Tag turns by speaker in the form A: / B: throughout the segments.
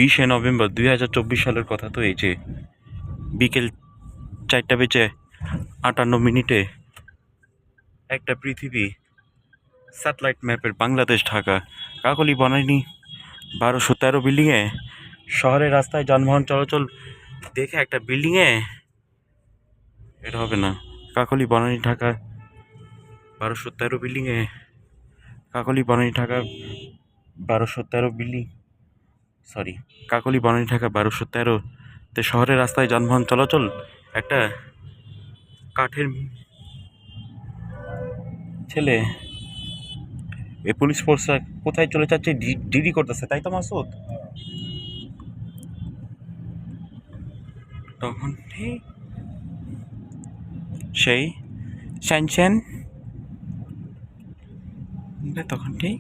A: 20শে November 2024 সালের কথা। তো এই যে বিকেল 4:58 একটা পৃথিবী স্যাটেলাইট ম্যাপের বাংলাদেশ ঢাকা কাকলি বনানী 1213 বিল্ডিংয়ে শহরের রাস্তায় যানবাহন চলাচল দেখে একটা বিল্ডিংয়ে এটা হবে না। কাকলি বনানী ঢাকা 1213 বিল্ডিংয়ে কাকলি বনানী ঢাকা 1213 বিল্ডিং কাকলি বনানী ঢাকা 1213 শহরের রাস্তায় যানবাহন চলাচল একটা কাঠের ছেলে এই পুলিশ ফোর্স কোথায় চলে যাচ্ছে ডিডি করতেছে, তাই তো মাসুদ? তখন ঠিক সেই শ্যান তখন ঠিক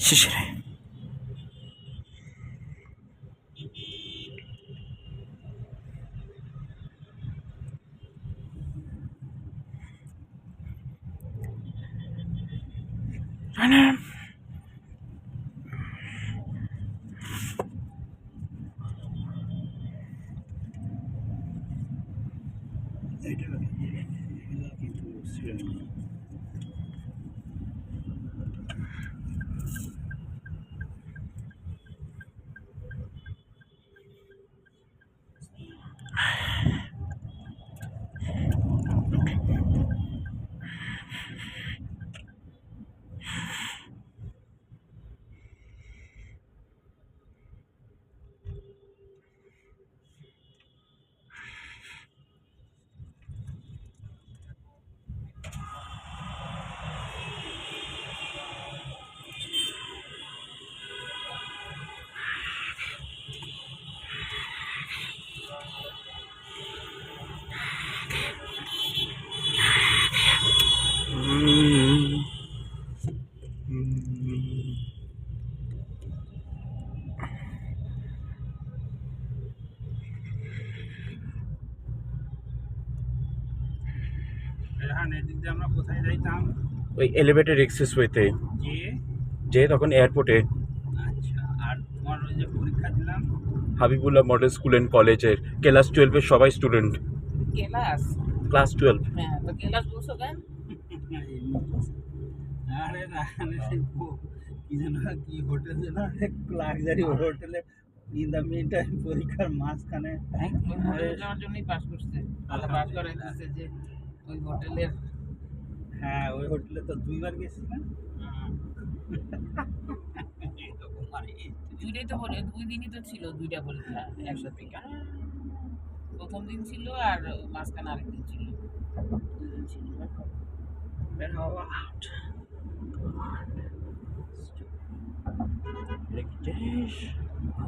A: শেষে
B: আমরা কোথায় যাইতাম?
A: ওই এলিভেটেড এক্সপ্রেসওয়েতে যে তখন এয়ারপোর্টে।
B: আচ্ছা, আর তোমার ওই যে পরীক্ষা দিলাম
A: হাবিবুল্লাহ মডেল স্কুল অ্যান্ড কলেজের ক্লাস 12-এর সবাই স্টুডেন্ট। ক্লাস 12।
C: হ্যাঁ, তো ক্লাস বলছো কেন?
B: আরে না, কি যেন কি হোটেল যেন লাক্সারি হোটেলে ইন দ্য মিন টাইম পরীক্ষার মাঝখানে
C: যাওয়ার জন্যই পাস করছে। পাস করাই দিচ্ছে যে ওই হোটেলের।
B: হ্যাঁ, ওই হোটেলে তো 2বার গেছি না।
C: দুইটাই তো বলে 2 দিনই তো ছিল, 2টা পরীক্ষা একসাথে। প্রথম দিন ছিল আর মাঝখানে আরেকদিন ছিল। 2 দিন ছিল।
B: বের হওয়া আউট।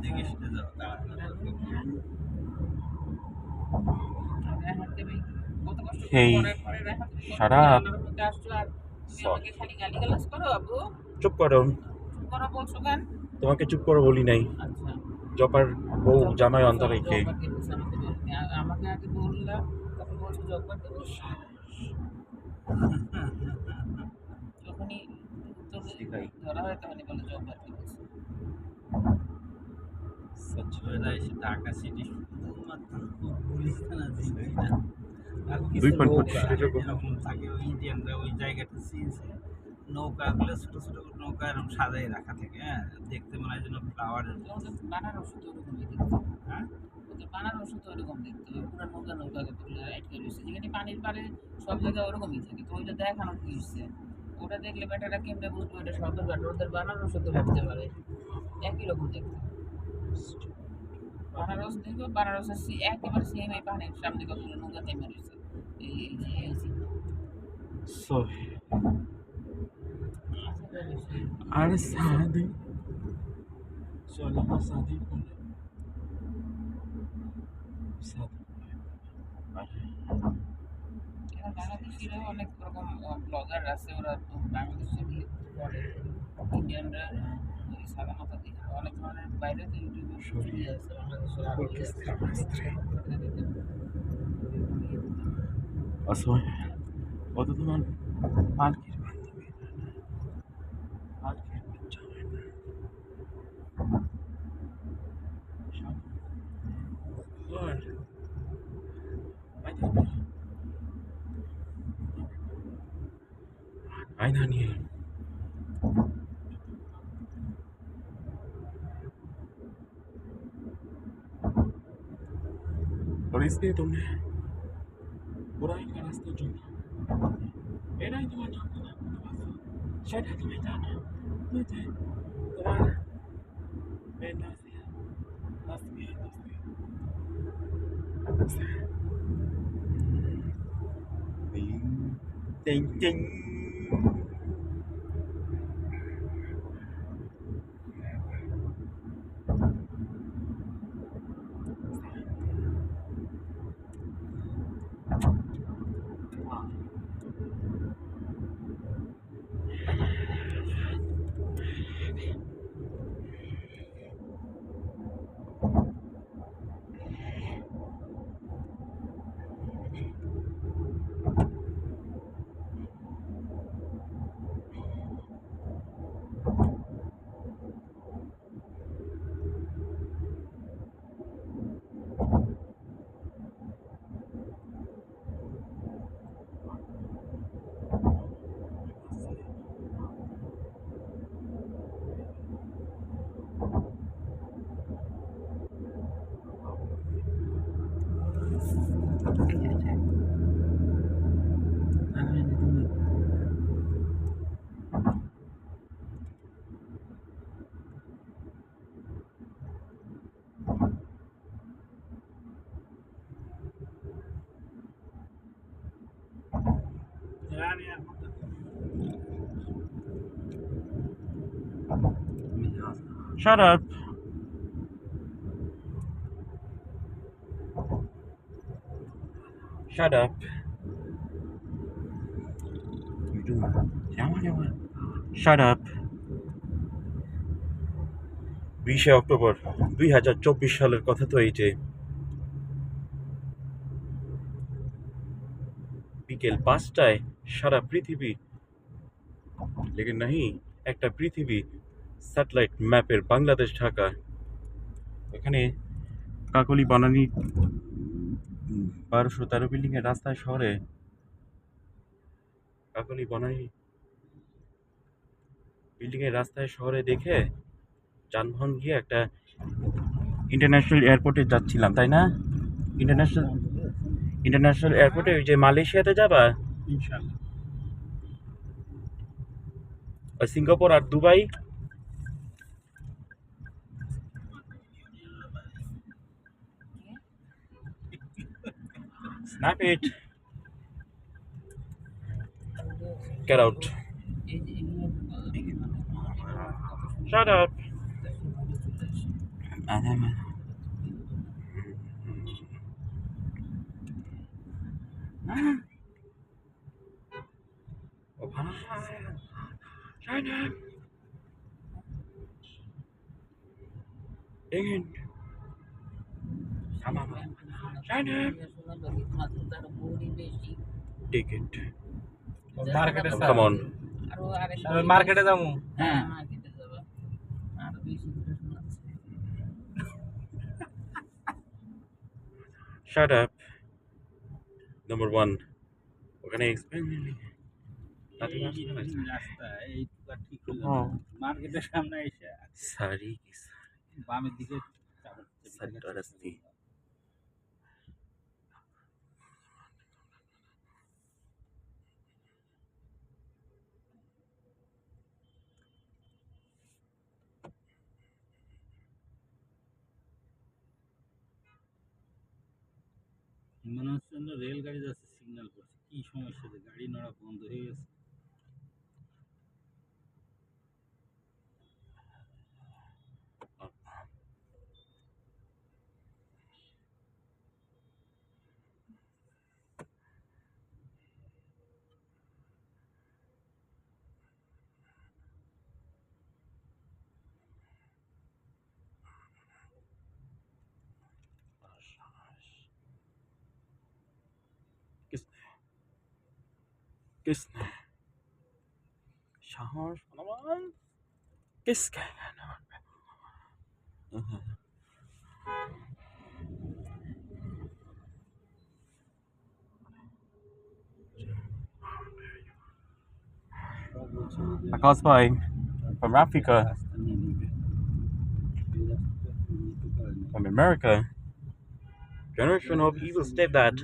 B: দেখিস না যাও তাড়াতাড়ি।
C: কত কষ্ট
A: Hey,
C: পরে দেখা
A: shut up.
C: আসছো আর তুমি আমাকে খালি গালিগালাজ করো। আবু
A: চুপ করো।
C: চুপ করো বলছো কেন?
A: তোমাকে চুপ করো বলি নাই।
C: আচ্ছা,
A: জপার বউ জামাই অন্তরাইকে।
C: আমাকে আগে বললা, তারপর বলছো জব্বার দেবো। যখনই উত্তর ধরা হয় তখনই বলে জব্বার দেবো।
B: ঢাকা সিটি শুধুমাত্র পুলিশ থানা জিবি না, আর
A: দুই
B: কিছু
A: পয়েন্ট
B: নৌকা
A: 25 টাকা।
B: যেরকম থাকে ওই ইন্ডিয়ানরা ওই জায়গাটা চিনছে। নৌকাগুলো ছোট ছোট নৌকা এরকম সাজাই রাখা থাকে। হ্যাঁ, দেখতে মনে হয় যেন ফ্লাওয়ারের।
C: বানারস তো ওরকমই দেখতে।
B: হ্যাঁ,
C: ওদের বানারস তো ওরকম দেখতে। পুরা নৌকা নৌকা কতগুলো রাইড করে রয়েছে, যেখানে পানির পাড়ে সব জায়গায় ওরকমই থাকে। তো ওইটা দেখানোর কি হচ্ছে? ওটা দেখলে বেটারা কেমনে বুঝবে ওটা সদর ঘাট? ওদের বানারসও তো ভাবতে পারে একই রকম দেখতে। বানারস দেখো, বানারসের একেবারে সেম এই পানির সামনে কতগুলো নৌকা থেমে রয়েছে।
A: আরে সাদি চলো সাদি
C: বাংলাদেশিরা অনেক রকম ব্লগার আছে, ওরা বাংলাদেশের করে ইন্ডিয়ানরা ওই সাদা মাথা দিয়ে অনেক ধরনের বাইরে তো ইউটিউবে ছবি আছে বাংলাদেশের।
A: আসো কত তোমার পালকির বান্ধবী পালকির বাচ্চা হয় না। आयना नहीं है और इसलिए तुमने बुराई का रास्ता चुना मेरा ही तुम्हें जाना शायद है तुम्हें जाना मुझे तुम्हारा मैं नासिया Ding ding.
B: Yani
A: Shut up. Shut up. Shut up. 20শে অক্টোবর 2024 সালের কথা তো এই যে বিকেল 5টায় সারা পৃথিবী लेकिन नहीं একটা পৃথিবী স্যাটেলাইট ম্যাপের বাংলাদেশ ঢাকা এখানে কাকলি বানানি 1213 বিল্ডিং এর রাস্তায় শহরে কাকলি বানানি বিল্ডিং এর রাস্তায় শহরে দেখে যানবাহন গিয়ে একটা ইন্টারন্যাশনাল এয়ারপোর্টে যাচ্ছিলাম তাই না ইন্টারন্যাশনাল এয়ারপোর্টে ওই যে মালয়েশিয়াতে যাবা
B: inşallah.
A: আর সিঙ্গাপুর আর Dubai Snap it. Get out. Shut up. Shut up. Ingin. Sama. Shut up. Take it.
B: মার্কেটে
A: Come on.
B: মার্কেটে যাবো
C: হ্যাঁ মার্কেটে যাবা আর বেশি করে শোনাচ্ছে
A: Shut up. Number 1. ওখানে explain
B: রাস্তা এইটুকু ঠিক হলো না। মার্কেটের সামনে এসে
A: সারি
B: বামের দিকে
A: সারি
B: মনে হচ্ছে না রেলগাড়ি যাচ্ছে সিগন্যাল করছে কি সমস্যা যে গাড়ি নড়া বন্ধ হয়ে গেছে
A: किसने साहस किसके A cosplay from Africa,
B: রাস্তা নিয়ে নিবে এই রাস্তাটা নিতে পারে না
A: from America. Generation of evil step that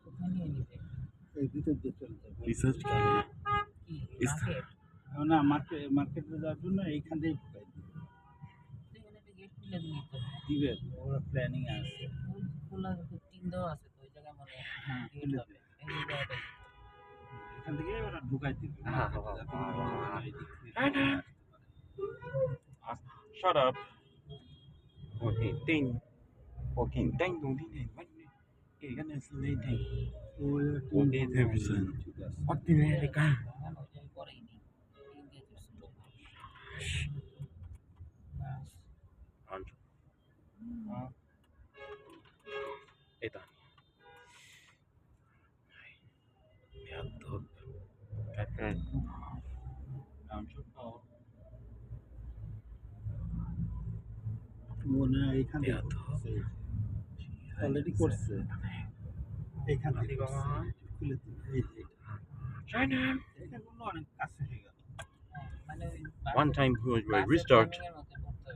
C: কোথায় নিয়ে নিবে
B: এই ভিতর দিয়ে চলে যাবে
A: research.
C: কি
A: Is-
C: মার্কেট
B: না মার্কেটে যাওয়ার জন্য এইখান থেকেই ঢুকাই
C: এখানে তো গেট খুলে দিই তো
B: দিবে ওরা প্ল্যানিং আছে
C: খোলা টিন দেওয়া আছে তো ওই জায়গায় মনে
B: হ্যাঁ
C: গেট
B: খুলে
C: হবে এই যে জায়গাটা
B: এখান থেকে ওরা ঢুকাই দিবে
A: হ্যাঁ,
B: market এ,
A: হ্যাঁ,
B: যাতে করে লোকেরা এই দিক থেকে
A: হ্যাঁ, হ্যাঁ। Shut up. Okay, ding. Okay, ding, dong, ding, ding. What? Okay, gonna say ding. Okay, 10%.
B: ঠিক আছে
A: What the hell, guy?
C: কেন ওই জায়গায় করেই নি টিন দিয়ে দিচ্ছে
A: এটা বেয়াদব একটা
B: মনে হয় এইখান থেকে
A: বেয়াদব।
B: অলরেডি করছে এইখান থেকে
A: বাবা।
B: করছে। খুলে দিবে এই যে
A: China.
B: এটা করলে অনেক কাছে হয়ে গেল
C: মানে
A: One time we will restart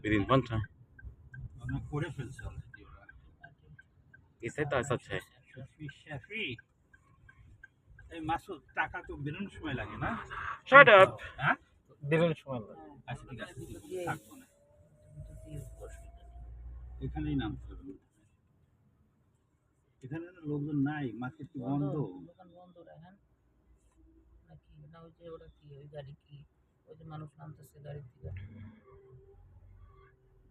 A: within one time.
B: অনেক করে ফেলছে অলরেডি ওরা
A: He said that such a
B: Shefi এই মাসুদ টাকা তো বেরোনোর সময় লাগে না
A: shut up.
B: হ্যাঁ
D: বেরোনোর সময় লাগে।
B: আচ্ছা ঠিক আছে থাকবো না এখানেই নামতে হবে এখানে না লোকজন নাই মার্কেট কি বন্ধ
C: দোকান বন্ধ রাখেন নাকি না ওই যে ওটা কি ওই গাড়ি কি ওই যে মানুষ নামতেছে গাড়ি থেকে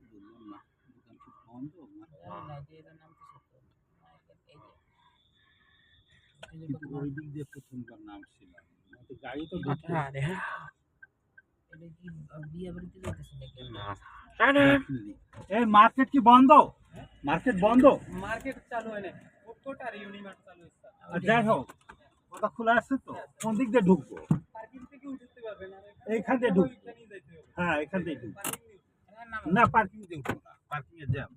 B: বুঝলাম না দোকান কি বন্ধ
C: জানি না যে এরা নামতেছে তো না, এই যে
B: কিন্তু ওই দিক দিয়ে প্রথমবার নামছিলাম তো গাড়ি তো দেখতে
C: এটা কি বিয়ে বাড়িতে যাইতেছে নাকি
A: Shut up.
B: এই মার্কেট কি বন্ধ মার্কেট বন্ধ
D: মার্কেট চালু হয় না ফুডকোর্ট আর ইউনিমার্ট চালু হচ্ছে
B: যাই হোক ওটা খোলা আছে তো কোন দিক দিয়ে ঢুকবো
D: পার্কিং থেকে উঠতে পারবেন আর
B: এইখান দিয়ে ঢুকবো
D: এখানেই যাইতে হবে
B: হ্যাঁ এখান দিয়ে ঢুকবো
D: পার্কিং নেই
B: না পার্কিং দিয়ে উঠবো না পার্কিং এ জ্যাম